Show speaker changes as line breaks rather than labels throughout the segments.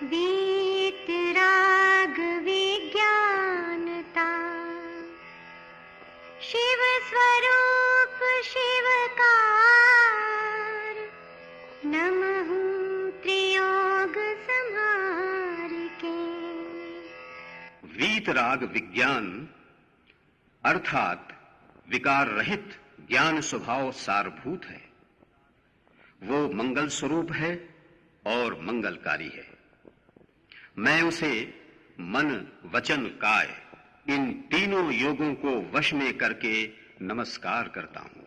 वीतराग विज्ञानता, शिव स्वरूप शिवकार, नमः त्रियोग संहार के।
वीतराग विज्ञान अर्थात विकार रहित ज्ञान स्वभाव सारभूत है। वो मंगल स्वरूप है और मंगलकारी है। मैं उसे मन वचन काय इन तीनों योगों को वश में करके नमस्कार करता हूं।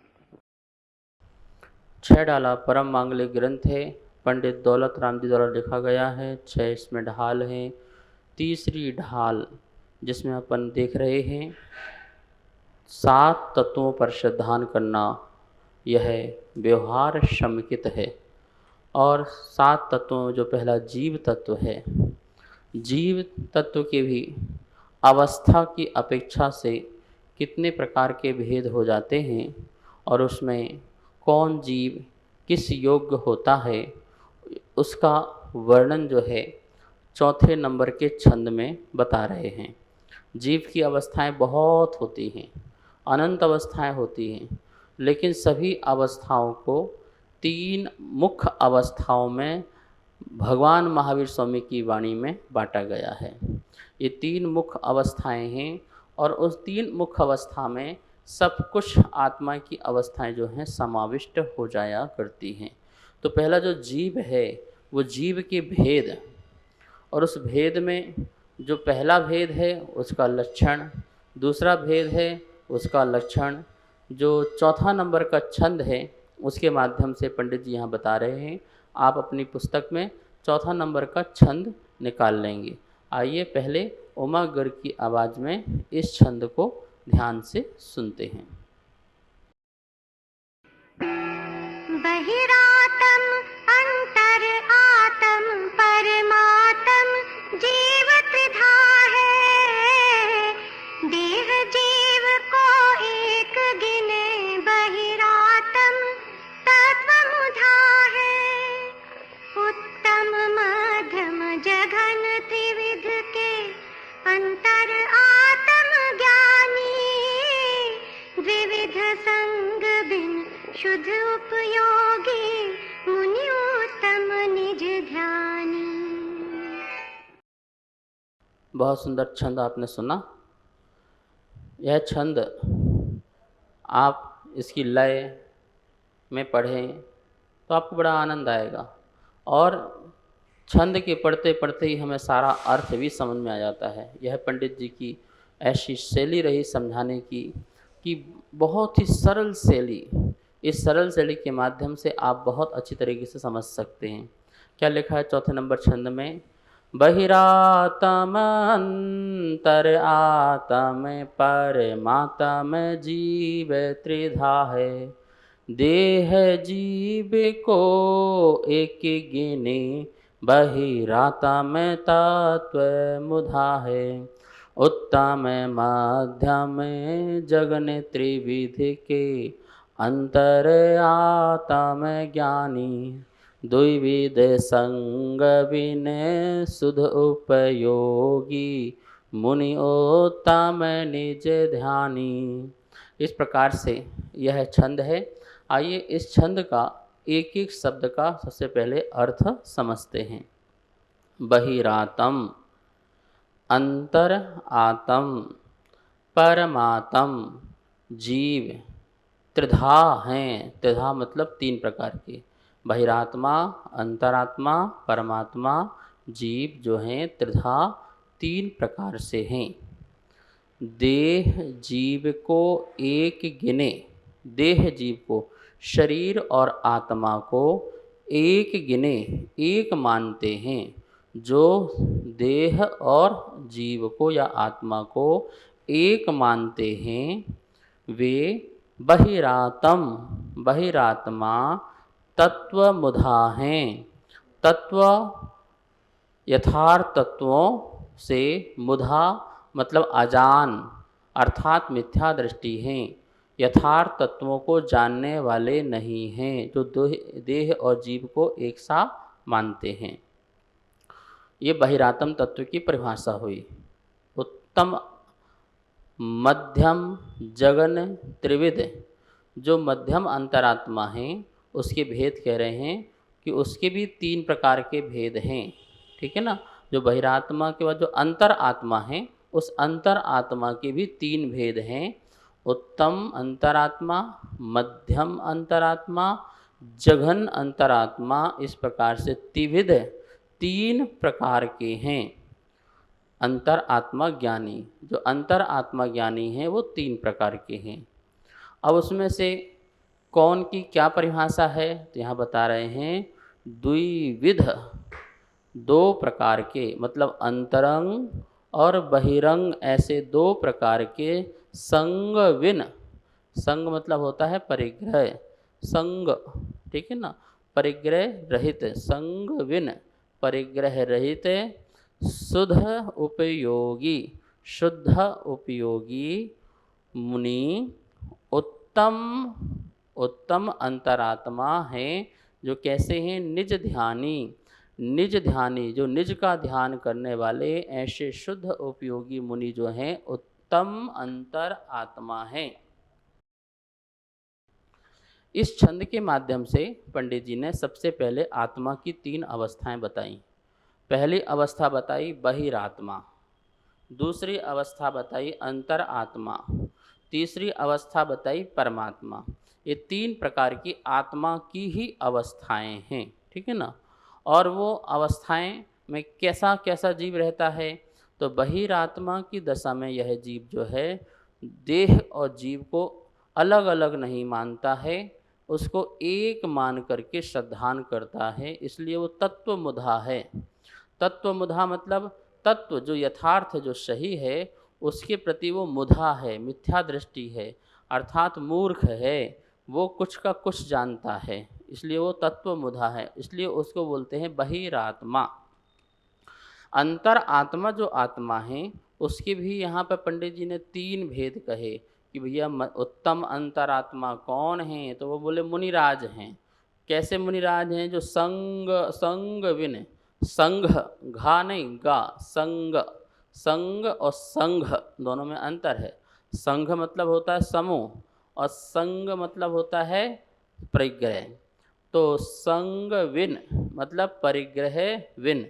6 डाला परम मांगलिक ग्रंथ है, पंडित दौलत राम जी द्वारा लिखा गया है। 6 इसमें ढाल हैं। तीसरी ढाल जिसमें अपन देख रहे हैं 7 तत्वों पर श्रद्धान करना, यह व्यवहार शमिकित है। और 7 तत्वों में जो पहला जीव तत्व है, जीव तत्व के भी अवस्था की अपेक्षा से कितने प्रकार के भेद हो जाते हैं और उसमें कौन जीव किस योग्य होता है, उसका वर्णन जो है 4 नंबर के छंद में बता रहे हैं। जीव की अवस्थाएं बहुत होती हैं, अनंत अवस्थाएं होती हैं, लेकिन सभी अवस्थाओं को 3 मुख्य अवस्थाओं में भगवान महावीर स्वामी की वाणी में बांटा गया है। ये 3 मुख्य अवस्थाएं हैं और उस 3 मुख्य अवस्था में सब कुछ आत्मा की अवस्थाएं जो हैं समाविष्ट हो जाया करती हैं। तो पहला जो जीव है वो जीव के भेद, और उस भेद में जो पहला भेद है उसका लक्षण, दूसरा भेद है उसका लक्षण, जो 4 नंबर का छंद है उसके माध्यम से पंडित जी यहाँ बता रहे हैं। आप अपनी पुस्तक में 4 नंबर का छंद निकाल लेंगे। आइए पहले उमा गर्ग की आवाज़ में इस छंद को ध्यान से सुनते हैं।
बहिरातम अंतर आतम परमात्म जीव त्रिधा है, देह जीव को एक गिने बहिरातम तत्व मुधा है, उत्तम मध्यम जघन त्रिविध के अंतर आत्म ज्ञानी, द्विविध संग बिन शुद्ध उपयोगी मुनि उत्तम निज ध्यानी।
बहुत सुंदर छंद आपने सुना। यह छंद आप इसकी लय में पढ़ें तो आपको बड़ा आनंद आएगा, और छंद के पढ़ते पढ़ते ही हमें सारा अर्थ भी समझ में आ जाता है। यह पंडित जी की ऐसी शैली रही समझाने की कि बहुत ही सरल शैली, इस सरल शैली के माध्यम से आप बहुत अच्छी तरीके से समझ सकते हैं। क्या लिखा है 4 नंबर छंद में? बहिरातम अंतर आतम परमात्म जीव त्रिधा है, देह जीव को एक गिने बहिरातम तत्व मुधा है, उत्तम मध्यम जगन त्रिविधि के अंतर आत्म ज्ञानी, द्विविध संग विनय सुध उपयोगी मुनि उत्तम निज ध्यानी। इस प्रकार से यह छंद है। आइए इस छंद का एक एक शब्द का सबसे पहले अर्थ समझते हैं। बहिरातम अंतर आतम परमात्म जीव त्रिधा हैं। त्रिधा मतलब 3 प्रकार के, बहिरात्मा, अंतरात्मा, परमात्मा, जीव जो हैं त्रिधा 3 प्रकार से हैं। देह जीव को एक गिने, देह जीव को, शरीर और आत्मा को एक गिने, एक मानते हैं। जो देह और जीव को या आत्मा को एक मानते हैं वे बहिरातम, बहिरात्मा तत्व मुधा हैं। तत्व यथार्थ तत्वों से, मुधा मतलब अजान अर्थात मिथ्या दृष्टि हैं, यथार्थ तत्वों को जानने वाले नहीं हैं, जो देह और जीव को एक सा मानते हैं। ये बहिरात्म तत्व की परिभाषा हुई। उत्तम, मध्यम, जगन, त्रिविध, जो मध्यम अंतरात्मा हैं उसके भेद कह रहे हैं कि उसके भी 3 प्रकार के भेद हैं। ठीक है ना, जो बहिरात्मा के बाद जो अंतर आत्मा है उस अंतर आत्मा के भी 3 भेद हैं। उत्तम अंतरात्मा, मध्यम अंतरात्मा, जघन अंतरात्मा, इस प्रकार से त्रिविध 3 प्रकार के हैं। अंतर आत्मा ज्ञानी, जो अंतर आत्मा ज्ञानी हैं वो 3 प्रकार के हैं। अब उसमें से कौन की क्या परिभाषा है तो यहाँ बता रहे हैं द्विविध, 2 प्रकार के, मतलब अंतरंग और बहिरंग, ऐसे 2 प्रकार के संगविन। संग मतलब होता है परिग्रह, संग, ठीक है ना, परिग्रह रहित, संगविन, परिग्रह रहित, शुद्ध उपयोगी, शुद्ध उपयोगी मुनि उत्तम, उत्तम अंतरात्मा हैं, जो कैसे हैं, निज ध्यानी, निज ध्यानी, जो निज का ध्यान करने वाले ऐसे शुद्ध उपयोगी मुनि जो हैं उत्तम अंतर आत्मा हैं। इस छंद के माध्यम से पंडित जी ने सबसे पहले आत्मा की 3 अवस्थाएं बताई। पहली अवस्था बताई बहिरात्मा, दूसरी अवस्था बताई अंतर आत्मा, तीसरी अवस्था बताई परमात्मा। ये 3 प्रकार की आत्मा की ही अवस्थाएं हैं, ठीक है ना। और वो अवस्थाएं में कैसा कैसा जीव रहता है, तो बहिरात्मा की दशा में यह जीव जो है देह और जीव को अलग अलग नहीं मानता है, उसको एक मान करके श्रद्धान करता है, इसलिए वो तत्वमुधा है। तत्वमुधा मतलब तत्व जो यथार्थ जो सही है उसके प्रति वो मुधा है, मिथ्या दृष्टि है, अर्थात मूर्ख है, वो कुछ का कुछ जानता है, इसलिए वो तत्वमुधा है, इसलिए उसको बोलते हैं बहिरात्मा। अंतर आत्मा जो आत्मा है उसके भी यहाँ पर पंडित जी ने 3 भेद कहे कि भैया उत्तम अंतरात्मा कौन है, तो वो बोले मुनिराज हैं। कैसे मुनिराज हैं, जो संग, संगविन, संघ, घा नहीं गा, संग, संग और संघ दोनों में अंतर है। संघ मतलब होता है समूह और संग मतलब होता है परिग्रह। तो संग विन मतलब परिग्रह विन,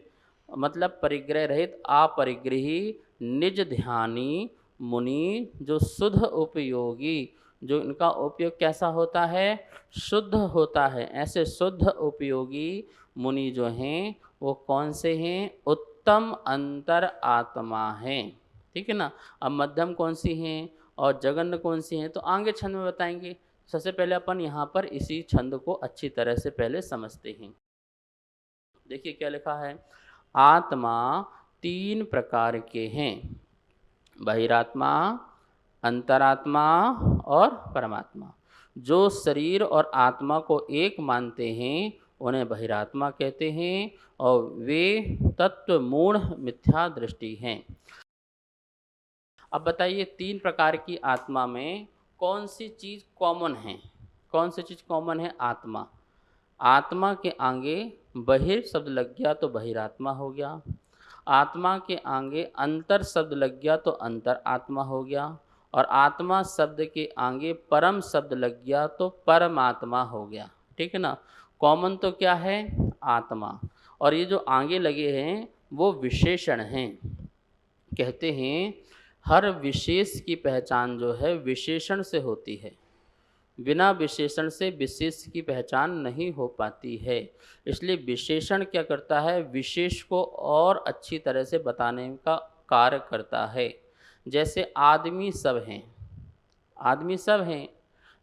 मतलब परिग्रह रहित अपरिग्रही निज ध्यानी मुनि, जो शुद्ध उपयोगी, जो इनका उपयोग कैसा होता है, शुद्ध होता है, ऐसे शुद्ध उपयोगी मुनि जो हैं वो कौन से हैं, उत्तम अंतर आत्मा हैं, ठीक है ना। अब मध्यम कौन सी हैं और जगन कौन सी हैं तो आगे छंद में बताएंगे। सबसे पहले अपन यहाँ पर इसी छंद को अच्छी तरह से पहले समझते हैं। देखिए क्या लिखा है, आत्मा 3 प्रकार के हैं, बहिरात्मा, अंतरात्मा और परमात्मा। जो शरीर और आत्मा को एक मानते हैं उन्हें बहिरात्मा कहते हैं और वे तत्व मूढ़ मिथ्या दृष्टि हैं। अब बताइए 3 प्रकार की आत्मा में कौन सी चीज़ कॉमन है, कौन सी चीज़ कॉमन है, आत्मा। आत्मा के आगे बहिर शब्द लग गया तो बहिरात्मा हो गया, आत्मा के आगे अंतर शब्द लग गया तो अंतर आत्मा हो गया, और आत्मा शब्द के आगे परम शब्द लग गया तो परमात्मा हो गया, ठीक है ना। कॉमन तो क्या है, आत्मा, और ये जो आगे लगे हैं वो विशेषण हैं। कहते हैं हर विशेष की पहचान जो है विशेषण से होती है, बिना विशेषण से विशेष की पहचान नहीं हो पाती है। इसलिए विशेषण क्या करता है, विशेष को और अच्छी तरह से बताने का कार्य करता है। जैसे आदमी सब हैं, आदमी सब हैं,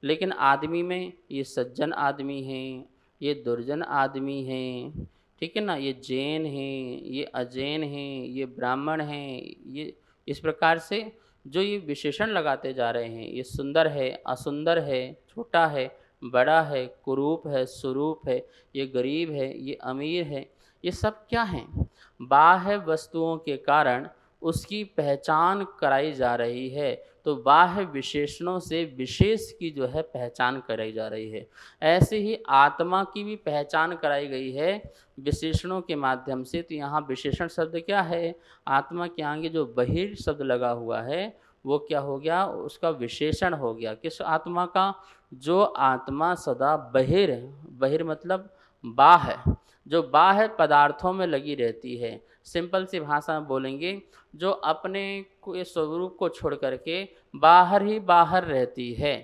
लेकिन आदमी में ये सज्जन आदमी हैं, ये दुर्जन आदमी हैं, ठीक है ना, ये जैन हैं, ये अजैन हैं, ये ब्राह्मण हैं, ये इस प्रकार से जो ये विशेषण लगाते जा रहे हैं, ये सुंदर है, असुंदर है, छोटा है, बड़ा है, कुरूप है, सुरूप है, ये गरीब है, ये अमीर है, ये सब क्या हैं, बाह्य वस्तुओं के कारण उसकी पहचान कराई जा रही है। तो बाह्य विशेषणों से विशेष की जो है पहचान कराई जा रही है। ऐसे ही आत्मा की भी पहचान कराई गई है विशेषणों के माध्यम से। तो यहाँ विशेषण शब्द क्या है? आत्मा के आगे जो बहिर शब्द लगा हुआ है वो क्या हो गया? उसका विशेषण हो गया। किस आत्मा का? जो आत्मा सदा बहिर, बहिर मतलब बाह्य, जो बाह्य पदार्थों में लगी रहती है। सिंपल सी भाषा में बोलेंगे, जो अपने को स्वरूप को छोड़ करके बाहर ही बाहर रहती है,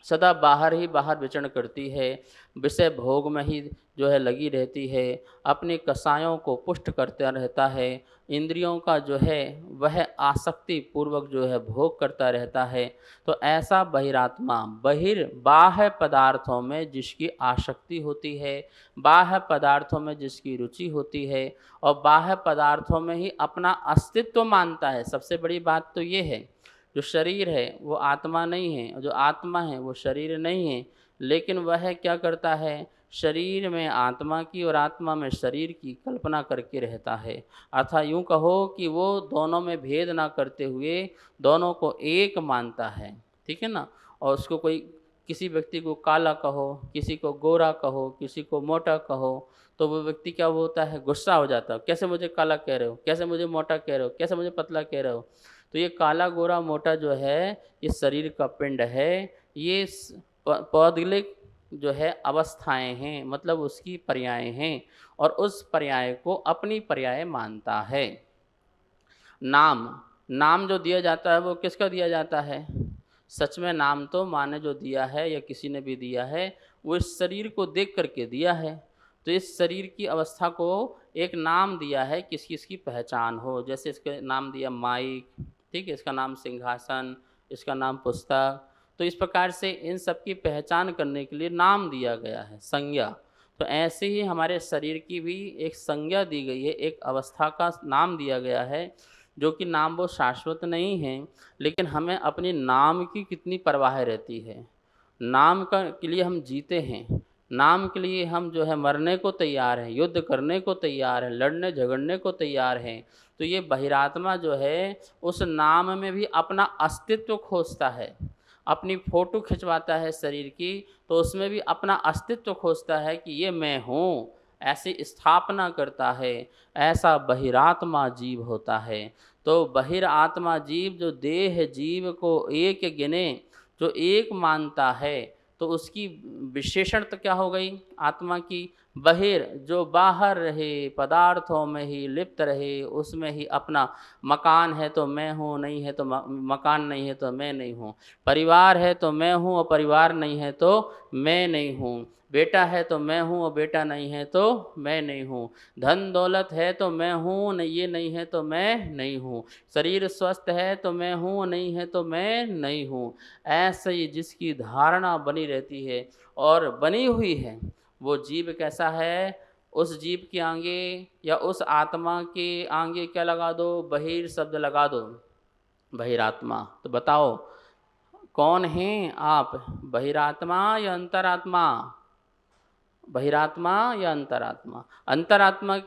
सदा बाहर ही बाहर विचरण करती है, विषय भोग में ही जो है लगी रहती है, अपने कसायों को पुष्ट करता रहता है, इंद्रियों का जो है वह आसक्ति पूर्वक जो है भोग करता रहता है। तो ऐसा बहिरात्मा, बहिर बाह्य पदार्थों में जिसकी आसक्ति होती है, बाह्य पदार्थों में जिसकी रुचि होती है और बाह्य पदार्थों में ही अपना अस्तित्व मानता है। सबसे बड़ी बात तो ये है, जो शरीर है वो आत्मा नहीं है, जो आत्मा है वो शरीर नहीं है, लेकिन वह क्या करता है? शरीर में आत्मा की और आत्मा में शरीर की कल्पना करके रहता है। अर्थात यूँ कहो कि वो दोनों में भेद ना करते हुए दोनों को एक मानता है, ठीक है ना। और उसको कोई, किसी व्यक्ति को काला कहो, किसी को गोरा कहो, किसी को मोटा कहो, तो वो व्यक्ति क्या होता है? गुस्सा हो जाता है, कैसे मुझे काला कह रहे हो, कैसे मुझे मोटा कह रहे हो, कैसे मुझे पतला कह रहे हो। तो ये काला गोरा मोटा जो है ये शरीर का पिंड है, ये पौद्गलिक जो है अवस्थाएं हैं, मतलब उसकी पर्याय हैं, और उस पर्याय को अपनी पर्याय मानता है। नाम, नाम जो दिया जाता है वो किसका दिया जाता है? सच में नाम तो माँ ने जो दिया है या किसी ने भी दिया है वो इस शरीर को देख करके दिया है। तो इस शरीर की अवस्था को एक नाम दिया है, किसी इसकी पहचान हो। जैसे इसका नाम दिया माइक, ठीक है, इसका नाम सिंहासन, इसका नाम पुस्तक। तो इस प्रकार से इन सब की पहचान करने के लिए नाम दिया गया है, संज्ञा। तो ऐसे ही हमारे शरीर की भी एक संज्ञा दी गई है, एक अवस्था का नाम दिया गया है, जो कि नाम वो शाश्वत नहीं है, लेकिन हमें अपने नाम की कितनी परवाह रहती है। नाम का के लिए हम जीते हैं, नाम के लिए हम जो है मरने को तैयार हैं, युद्ध करने को तैयार हैं, लड़ने झगड़ने को तैयार हैं। तो ये बहिरात्मा जो है उस नाम में भी अपना अस्तित्व खोजता है। अपनी फ़ोटो खिंचवाता है शरीर की, तो उसमें भी अपना अस्तित्व खोजता है कि ये मैं हूँ, ऐसी स्थापना करता है। ऐसा बहिरात्मा जीव होता है। तो बहिरात्मा जीव जो देह जीव को एक गिने, जो एक मानता है, तो उसकी विशेषण तो क्या हो गई आत्मा की? बहिर, जो बाहर रहे, पदार्थों में ही लिप्त रहे, उसमें ही अपना मकान है तो मैं हूँ, नहीं है तो मकान नहीं है तो मैं नहीं हूँ, परिवार है तो मैं हूँ और परिवार नहीं है तो मैं नहीं हूँ, बेटा है तो मैं हूँ और बेटा नहीं है तो मैं नहीं हूँ, धन दौलत है तो मैं हूँ, नहीं ये नहीं है तो मैं नहीं हूँ, शरीर स्वस्थ है तो मैं हूँ, नहीं है तो मैं नहीं हूँ। ऐसे ही जिसकी धारणा बनी रहती है और बनी हुई है, वो जीव कैसा है? उस जीव के आगे या उस आत्मा के आगे क्या लगा दो? बहिर शब्द लगा दो, बहिरात्मा। तो बताओ कौन हैं आप? बहिरात्मा या अंतरात्मा? बहिरात्मा या अंतरात्मा? अंतरात्मा,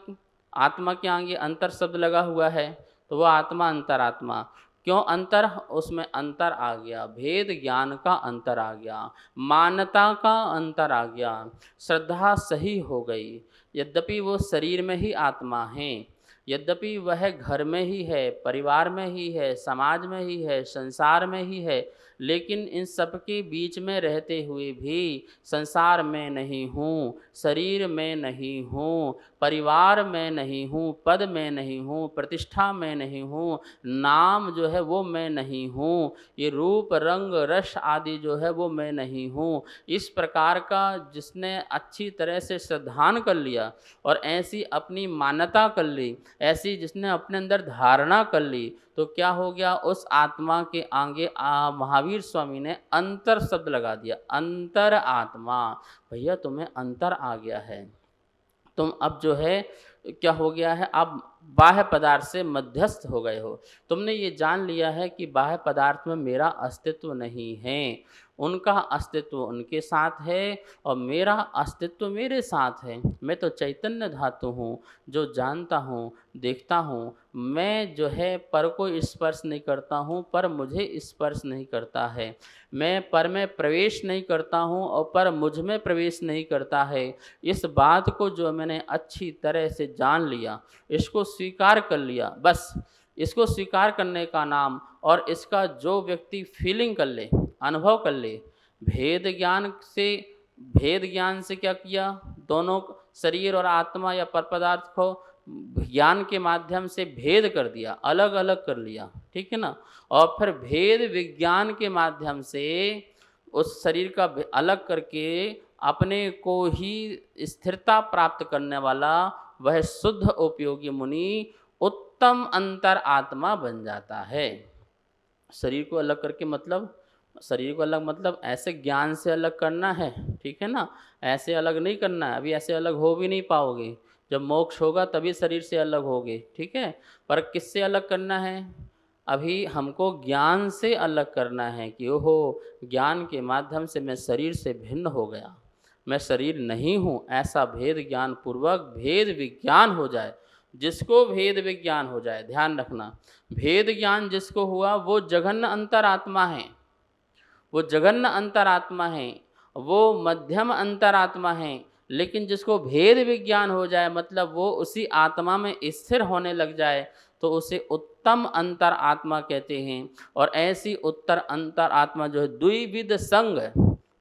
आत्मा के आगे अंतर शब्द लगा हुआ है, तो वो आत्मा अंतरात्मा। क्यों अंतर? उसमें अंतर आ गया, भेद ज्ञान का अंतर आ गया, मान्यता का अंतर आ गया, श्रद्धा सही हो गई। यद्यपि वो शरीर में ही आत्मा हैं, यद्यपि वह घर में ही है, परिवार में ही है, समाज में ही है, संसार में ही है, लेकिन इन सब के बीच में रहते हुए भी संसार में नहीं हूँ, शरीर में नहीं हूँ, परिवार में नहीं हूँ, पद में नहीं हूँ, प्रतिष्ठा में नहीं हूँ, नाम जो है वो मैं नहीं हूँ, ये रूप रंग रस आदि जो है वो मैं नहीं हूँ। इस प्रकार का जिसने अच्छी तरह से श्रद्धान कर लिया और ऐसी अपनी मान्यता कर ली, ऐसी जिसने अपने अंदर धारणा कर ली, तो क्या हो गया? उस आत्मा के आगे महावीर स्वामी ने अंतर शब्द लगा दिया, अंतर आत्मा। भैया तुम्हें अंतर आ गया है, तुम अब जो है क्या हो गया है? अब बाह्य पदार्थ से मध्यस्थ हो गए हो। तुमने ये जान लिया है कि बाह्य पदार्थ में मेरा अस्तित्व नहीं है। उनका अस्तित्व उनके साथ है और मेरा अस्तित्व मेरे साथ है। मैं तो चैतन्य धातु हूँ जो जानता हूँ, देखता हूँ। मैं जो है पर को स्पर्श नहीं करता हूँ, पर मुझे स्पर्श नहीं करता है। मैं पर में प्रवेश नहीं करता हूँ और पर मुझ में प्रवेश नहीं करता है। इस बात को जो मैंने अच्छी तरह से जान लिया, इसको स्वीकार कर लिया, बस इसको स्वीकार करने का नाम, और इसका जो व्यक्ति फीलिंग कर ले, अनुभव कर ले, भेद ज्ञान से क्या किया, दोनों शरीर और आत्मा या पर पदार्थ को ज्ञान के माध्यम से भेद कर दिया, अलग अलग कर लिया, ठीक है ना। और फिर भेद विज्ञान के माध्यम से उस शरीर का अलग करके अपने को ही स्थिरता प्राप्त करने वाला वह शुद्ध उपयोगी मुनि उत्तम अंतर आत्मा बन जाता है। शरीर को अलग करके मतलब, शरीर को अलग मतलब ऐसे ज्ञान से अलग करना है, ठीक है ना। ऐसे अलग नहीं करना है, अभी ऐसे अलग हो भी नहीं पाओगे। जब मोक्ष होगा तभी शरीर से अलग होगे, ठीक है। पर किससे अलग करना है? अभी हमको ज्ञान से अलग करना है कि ओहो, ज्ञान के माध्यम से मैं शरीर से भिन्न हो गया, मैं शरीर नहीं हूँ, ऐसा भेद ज्ञान पूर्वक भेद विज्ञान हो जाए। जिसको भेद विज्ञान हो जाए, ध्यान रखना, भेद ज्ञान जिसको हुआ वो जघन्य अंतरात्मा है, वो जघन्य अंतरात्मा है, वो मध्यम अंतरात्मा है। लेकिन जिसको भेद विज्ञान हो जाए, मतलब वो उसी आत्मा में स्थिर होने लग जाए, तो उसे उत्तम अंतर आत्मा कहते हैं। और ऐसी उत्तर अंतर आत्मा जो है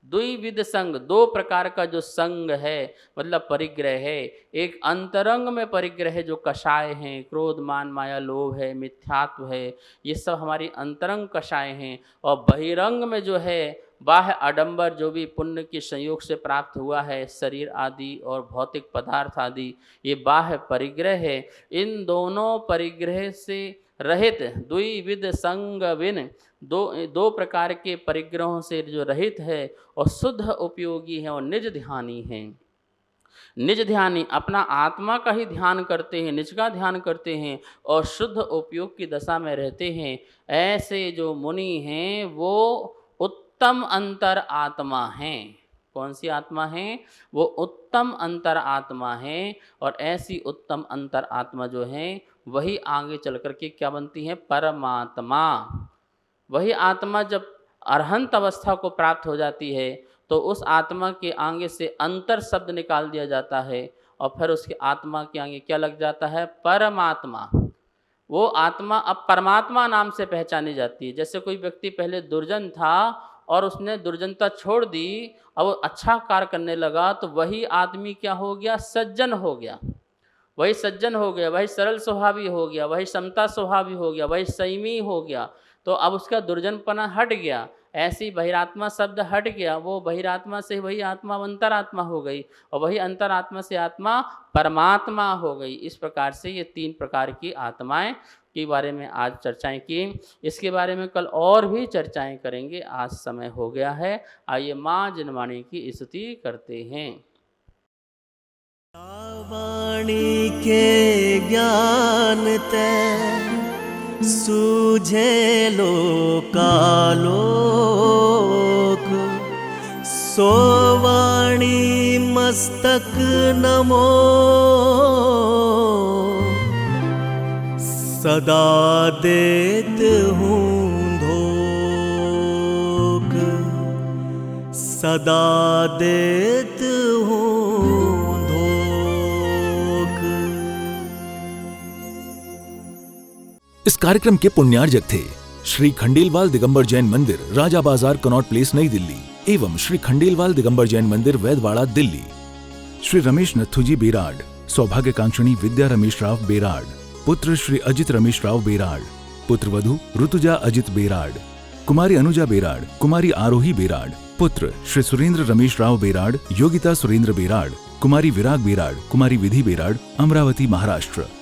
द्विविध संग, दो प्रकार का जो संग है, मतलब परिग्रह है। एक अंतरंग में परिग्रह जो कषाय हैं, क्रोध मान माया लोभ है, मिथ्यात्व है, ये सब हमारी अंतरंग कषाय हैं। और बहिरंग में जो है बाह्य आडंबर, जो भी पुण्य के संयोग से प्राप्त हुआ है, शरीर आदि और भौतिक पदार्थ आदि, ये बाह्य परिग्रह है। इन दोनों परिग्रह से रहित द्विविध संग विन, दो प्रकार के परिग्रहों से जो रहित है और शुद्ध उपयोगी है और निज ध्यानी है। निज ध्यानी अपना आत्मा का ही ध्यान करते हैं, निज का ध्यान करते हैं और शुद्ध उपयोग की दशा में रहते हैं। ऐसे जो मुनि हैं वो उत्तम अंतर आत्मा हैं। कौन सी आत्मा है? वो उत्तम अंतर आत्मा है। और ऐसी उत्तम अंतर आत्मा जो है वही आगे चल कर के क्या बनती है? परमात्मा। वही आत्मा जब अरहंत अवस्था को प्राप्त हो जाती है तो उस आत्मा के आगे से अंतर शब्द निकाल दिया जाता है और फिर उसके आत्मा के आगे क्या लग जाता है? परमात्मा। वो आत्मा अब परमात्मा नाम से पहचानी जाती है। जैसे कोई व्यक्ति पहले दुर्जन था और उसने दुर्जनता छोड़ दी, अब वो अच्छा कार्य करने लगा, तो वही आदमी क्या हो गया? सज्जन हो गया। वही सज्जन हो गया, वही सरल स्वभावी हो गया, वही समता स्वभावी हो गया, वही संयमी हो गया। तो अब उसका दुर्जनपना हट गया। ऐसी बहिरात्मा शब्द हट गया, वो बहिरात्मा से वही आत्मा अंतरात्मा हो गई और वही अंतरात्मा से आत्मा परमात्मा हो गई। इस प्रकार से ये तीन प्रकार की आत्माएं के बारे में आज चर्चाएं की। इसके बारे में कल और भी चर्चाएं करेंगे। आज समय हो गया है। आइए माँ जिनवाणी की स्तुति करते हैं।
वाणी के ज्ञान ते सूझे लोकालोक, सो वाणी मस्तक नमो, सदा देत हूँ धोख, सदा देत हूँ धोख।
इस कार्यक्रम के पुण्यार्जक थे श्री खंडेलवाल दिगंबर जैन मंदिर, राजा बाजार, कनॉट प्लेस, नई दिल्ली एवं श्री खंडेलवाल दिगंबर जैन मंदिर, वैदवाड़ा, दिल्ली। श्री रमेश नथुजी बेराड, सौभाग्यकांक्षिणी विद्या रमेश राव बेराड, पुत्र श्री अजित रमेश राव बेराड, पुत्र वधु ऋतुजा अजित बेराड, कुमारी अनुजा बेराड, कुमारी आरोही बेराड, पुत्र श्री सुरेंद्र रमेश राव बेराड, योगिता सुरेंद्र बेराड, कुमारी विराग बेराड, कुमारी विधि बेराड, अमरावती, महाराष्ट्र।